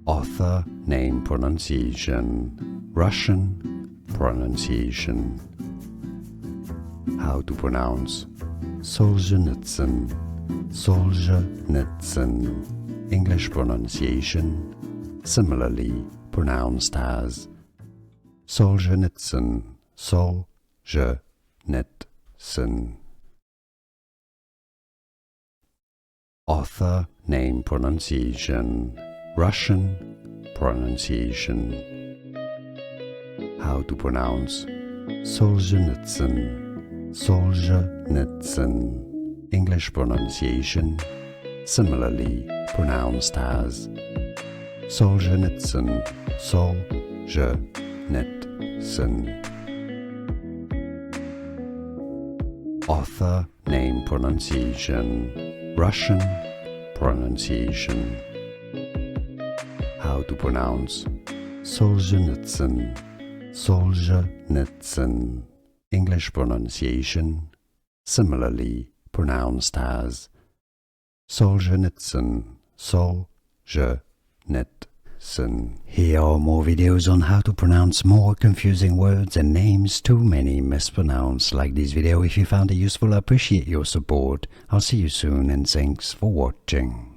Author name pronunciation, Russian pronunciation. How to pronounce Solzhenitsyn, Solzhenitsyn, English pronunciation, similarly pronounced as Solzhenitsyn, Solzhenitsyn. Author name pronunciation, Russian pronunciation. How to pronounce Solzhenitsyn, Solzhenitsyn, English pronunciation, similarly pronounced as Solzhenitsyn, Solzhenitsyn. Author name pronunciation, Russian pronunciation. How to pronounce Solzhenitsyn, Solzhenitsyn, English pronunciation, similarly pronounced as Solzhenitsyn, Solzhenitsyn. Here are more videos on how to pronounce more confusing words and names too many mispronounced. Like this video if you found it useful. I appreciate your support. I'll see you soon and thanks for watching.